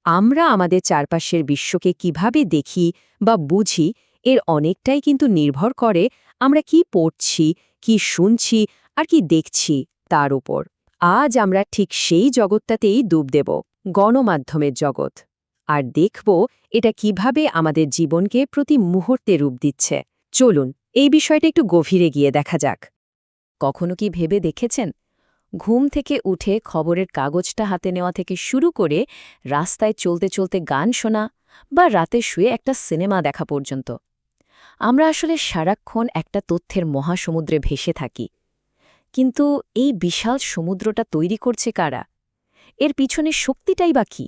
আমরা আমাদের চারপাশের বিশ্বকে কিভাবে দেখি বা বুঝি এর অনেকটাই কিন্তু নির্ভর করে আমরা কি পড়ছি, কি শুনছি আর কি দেখছি তার উপর। আজ আমরা ঠিক সেই জগৎটাতেই ডুব দেব, গণমাধ্যমের জগৎ। আর দেখব এটা কিভাবে আমাদের জীবনকে প্রতি মুহূর্তে রূপ দিচ্ছে। চলুন এই বিষয়টা একটু গভীরে গিয়ে দেখা যাক। কখনো কি ভেবে দেখেছেন, ঘুম থেকে উঠে খবরের কাগজটা হাতে নেওয়া থেকে শুরু করে রাস্তায় চলতে চলতে গান শোনা বা রাতে শুয়ে একটা সিনেমা দেখা পর্যন্ত, আমরা আসলে সারাক্ষণ একটা তথ্যের মহাসমুদ্রে ভেসে থাকি। কিন্তু এই বিশাল সমুদ্রটা তৈরি করছে কারা? এর পিছনে শক্তিটাই বা কি?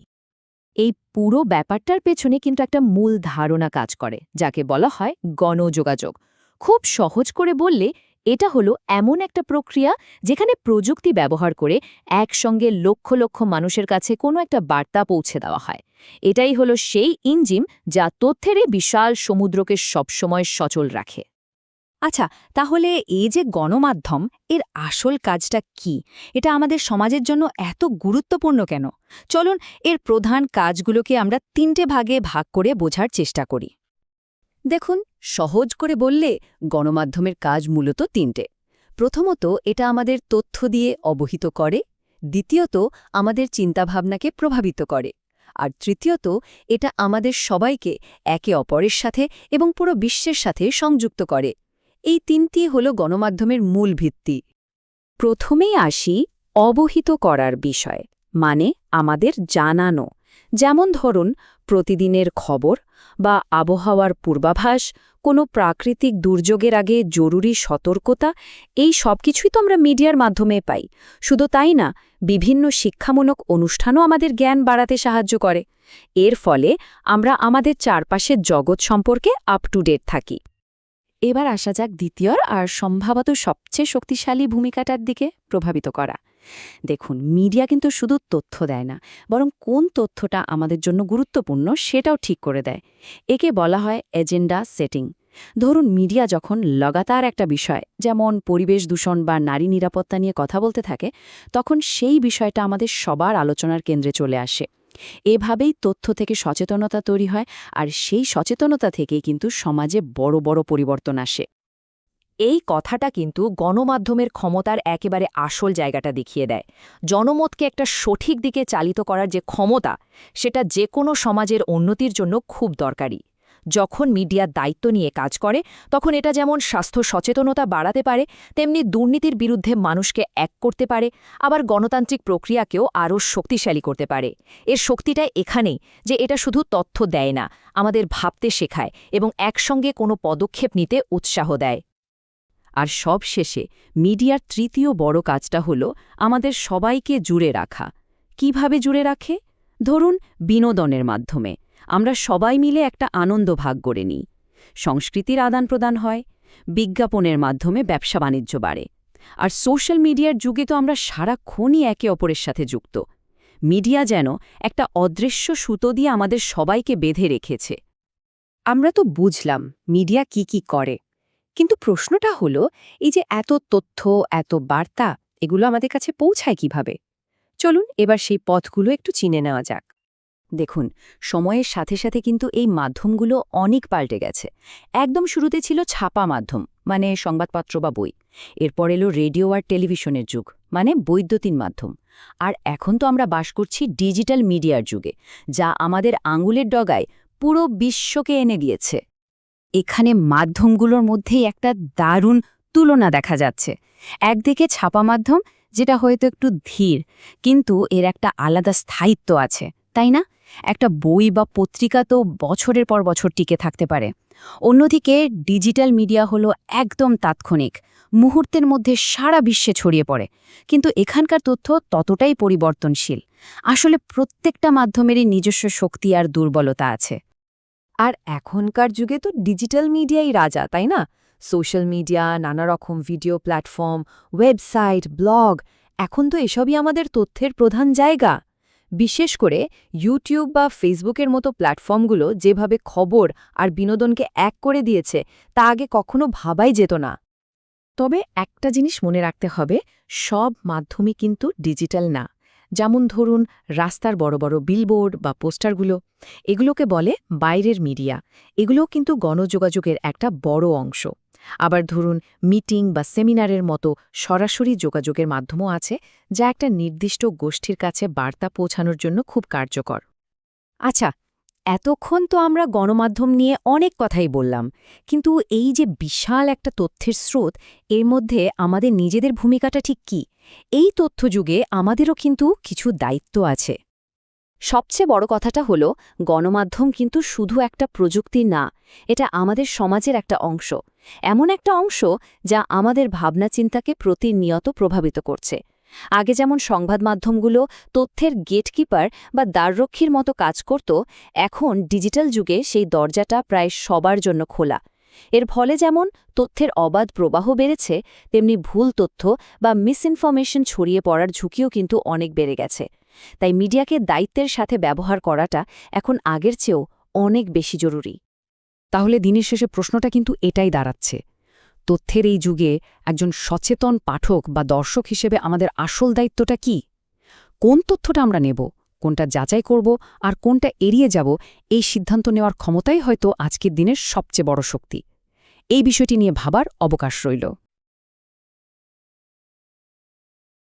এই পুরো ব্যাপারটার পেছনে কিন্তু একটা মূল ধারণা কাজ করে, যাকে বলা হয় গণযোগাযোগ। খুব সহজ করে বললে এটা হলো এমন একটা প্রক্রিয়া যেখানে প্রযুক্তি ব্যবহার করে একসঙ্গে লক্ষ লক্ষ মানুষের কাছে কোনো একটা বার্তা পৌঁছে দেওয়া হয়। এটাই হলো সেই ইঞ্জিন যা তথ্যের এই বিশাল সমুদ্রকে সবসময় সচল রাখে। আচ্ছা, তাহলে এই যে গণমাধ্যম, এর আসল কাজটা কি? এটা আমাদের সমাজের জন্য এত গুরুত্বপূর্ণ কেন? চলুন এর প্রধান কাজগুলোকে আমরা ৩টে ভাগে ভাগ করে বোঝার চেষ্টা করি। দেখুন, সহজ করে বললে গণমাধ্যমের কাজ মূলত ৩টে। প্রথমত, এটা আমাদের তথ্য দিয়ে অবহিত করে। দ্বিতীয়ত, আমাদের চিন্তাভাবনাকে প্রভাবিত করে। আর তৃতীয়ত, এটা আমাদের সবাইকে একে অপরের সাথে এবং পুরো বিশ্বের সাথে সংযুক্ত করে। এই ৩টি হল গণমাধ্যমের মূল ভিত্তি। প্রথমেই আসি অবহিত করার বিষয়, মানে আমাদের জানানো। যেমন ধরুন, প্রতিদিনের খবর বা আবহাওয়ার পূর্বাভাস, কোনো প্রাকৃতিক দুর্যোগের আগে জরুরি সতর্কতা, এই সব কিছুই তো আমরা মিডিয়ার মাধ্যমে পাই। শুধু তাই না, বিভিন্ন শিক্ষামূলক অনুষ্ঠানও আমাদের জ্ঞান বাড়াতে সাহায্য করে। এর ফলে আমরা আমাদের চারপাশের জগৎ সম্পর্কে আপ টু ডেট থাকি। এবার আসা যাক দ্বিতীয় আর সম্ভবত সবচেয়ে শক্তিশালী ভূমিকাটার দিকে, প্রভাবিত করা। দেখুন, মিডিয়া কিন্তু শুধু তথ্য দেয় না, বরং কোন তথ্যটা আমাদের জন্য গুরুত্বপূর্ণ সেটাও ঠিক করে দেয়। একে বলা হয় এজেন্ডা সেটিং। ধরুন, মিডিয়া যখন লাগাতার একটা বিষয়, যেমন পরিবেশ দূষণ বা নারী নিরাপত্তা নিয়ে কথা বলতে থাকে, তখন সেই বিষয়টা আমাদের সবার আলোচনার কেন্দ্রে চলে আসে। এভাবেই তথ্য থেকে সচেতনতা তৈরি হয়, আর সেই সচেতনতা থেকেই কিন্তু সমাজে বড় বড় পরিবর্তন আসে। এই কথাটা কিন্তু গণমাধ্যমের ক্ষমতার একেবারে আসল জায়গাটা দেখিয়ে দেয়। জনমতকে একটা সঠিক দিকে চালিত করার যে ক্ষমতা, সেটা যে কোনো সমাজের উন্নতির জন্য খুব দরকারি। যখন মিডিয়া দায়িত্ব নিয়ে কাজ করে, তখন এটা যেমন স্বাস্থ্য সচেতনতা বাড়াতে পারে, তেমনি দুর্নীতির বিরুদ্ধে মানুষকে এক করতে পারে, আবার গণতান্ত্রিক প্রক্রিয়াকেও আরও শক্তিশালী করতে পারে। এর শক্তিটা এখানেই যে এটা শুধু তথ্য দেয় না, আমাদের ভাবতে শেখায় এবং একসঙ্গে কোনো পদক্ষেপ নিতে উৎসাহ দেয়। আর সবশেষে মিডিয়ার তৃতীয় বড় কাজটা হল আমাদের সবাইকে জুড়ে রাখা। কিভাবে জুড়ে রাখে? ধরুন, বিনোদনের মাধ্যমে আমরা সবাই মিলে একটা আনন্দ ভাগ করে নিই। সংস্কৃতির আদান প্রদান হয়। বিজ্ঞাপনের মাধ্যমে ব্যবসা বাণিজ্য বাড়ে। আর সোশ্যাল মিডিয়ার যুগে তো আমরা সারাক্ষণই একে অপরের সাথে যুক্ত। মিডিয়া যেন একটা অদৃশ্য সুতো দিয়ে আমাদের সবাইকে বেঁধে রেখেছে। আমরা তো বুঝলাম মিডিয়া কি কি করে, কিন্তু প্রশ্নটা হলো, এই যে এত তথ্য, এত বার্তা, এগুলো আমাদের কাছে পৌঁছায় কিভাবে? চলুন এবার সেই পথগুলো একটু চিনে নেওয়া যাক। দেখুন, সময়ের সাথে সাথে কিন্তু এই মাধ্যমগুলো অনেক পাল্টে গেছে। একদম শুরুতে ছিল ছাপা মাধ্যম, মানে সংবাদপত্র বা বই। এরপর এলো রেডিও আর টেলিভিশনের যুগ, মানে বৈদ্যুতিন মাধ্যম। আর এখন তো আমরা বাস করছি ডিজিটাল মিডিয়ার যুগে, যা আমাদের আঙুলের ডগায় পুরো বিশ্বকে এনে দিয়েছে। এখানে মাধ্যমগুলোর মধ্যেই একটা দারুণ তুলনা দেখা যাচ্ছে। একদিকে ছাপা মাধ্যম, যেটা হয়তো একটু ধীর, কিন্তু এর একটা আলাদা স্থায়িত্ব আছে, তাই না? একটা বই বা পত্রিকা তো বছরের পর বছর টিকে থাকতে পারে। অন্যদিকে ডিজিটাল মিডিয়া হলো একদম তাৎক্ষণিক, মুহূর্তের মধ্যে সারা বিশ্বে ছড়িয়ে পড়ে। কিন্তু এখানকার তথ্য ততটাই পরিবর্তনশীল। আসলে প্রত্যেকটা মাধ্যমেরই নিজস্ব শক্তি আর দুর্বলতা আছে। আর এখনকার যুগে তো ডিজিটাল মিডিয়াই রাজা, তাই না? সোশ্যাল মিডিয়া, নানা রকম ভিডিও প্ল্যাটফর্ম, ওয়েবসাইট, ব্লগ, এখন তো এসবই আমাদের তথ্যের প্রধান জায়গা। বিশেষ করে ইউটিউব বা ফেসবুকের মতো প্ল্যাটফর্মগুলো যেভাবে খবর আর বিনোদনকে এক করে দিয়েছে, তা আগে কখনো ভাবাই যেত না। তবে একটা জিনিস মনে রাখতে হবে, সব মাধ্যমই কিন্তু ডিজিটাল না। যেমন ধরুন রাস্তার বড় বড় বিলবোর্ড বা পোস্টারগুলো, এগুলোকে বলে বাইরের মিডিয়া। এগুলোও কিন্তু গণযোগাযোগের একটা বড় অংশ। আবার ধরুন মিটিং বা সেমিনারের মতো সরাসরি যোগাযোগের মাধ্যমও আছে, যা একটা নির্দিষ্ট গোষ্ঠীর কাছে বার্তা পৌঁছানোর জন্য খুব কার্যকর। আচ্ছা, এতক্ষণ তো আমরা গণমাধ্যম নিয়ে অনেক কথাই বললাম, কিন্তু এই যে বিশাল একটা তথ্যের স্রোত, এর মধ্যে আমাদের নিজেদের ভূমিকাটা ঠিক কি? এই তথ্যযুগে আমাদেরও কিন্তু কিছু দায়িত্ব আছে। সবচেয়ে বড় কথাটা হলো, গণমাধ্যম কিন্তু শুধু একটা প্রযুক্তি না, এটা আমাদের সমাজের একটা অংশ। এমন একটা অংশ যা আমাদের ভাবনা চিন্তাকে প্রতিনিয়ত প্রভাবিত করছে। আগে যেমন সংবাদ মাধ্যমগুলো তথ্যের গেটকিপার বা দ্বাররক্ষীর মতো কাজ করত, এখন ডিজিটাল যুগে সেই দরজাটা প্রায় সবার জন্য খোলা। এর ফলে যেমন তথ্যের অবাধ প্রবাহ বেড়েছে, তেমনি ভুল তথ্য বা মিসইনফরমেশন ছড়িয়ে পড়ার ঝুঁকিও কিন্তু অনেক বেড়ে গেছে। তাই মিডিয়াকে দায়িত্বের সাথে ব্যবহার করাটা এখন আগের চেয়েও অনেক বেশি জরুরি। তাহলে দিনের শেষে প্রশ্নটা কিন্তু এটাই দাঁড়াচ্ছে, তথ্যের এই যুগে একজন সচেতন পাঠক বা দর্শক হিসেবে আমাদের আসল দায়িত্বটা কি? কোন তথ্যটা আমরা নেব, কোনটা যাচাই করব, আর কোনটা এড়িয়ে যাব, এই সিদ্ধান্ত নেওয়ার ক্ষমতাই হয়তো আজকের দিনের সবচেয়ে বড় শক্তি। এই বিষয়টি নিয়ে ভাবার অবকাশ রইল।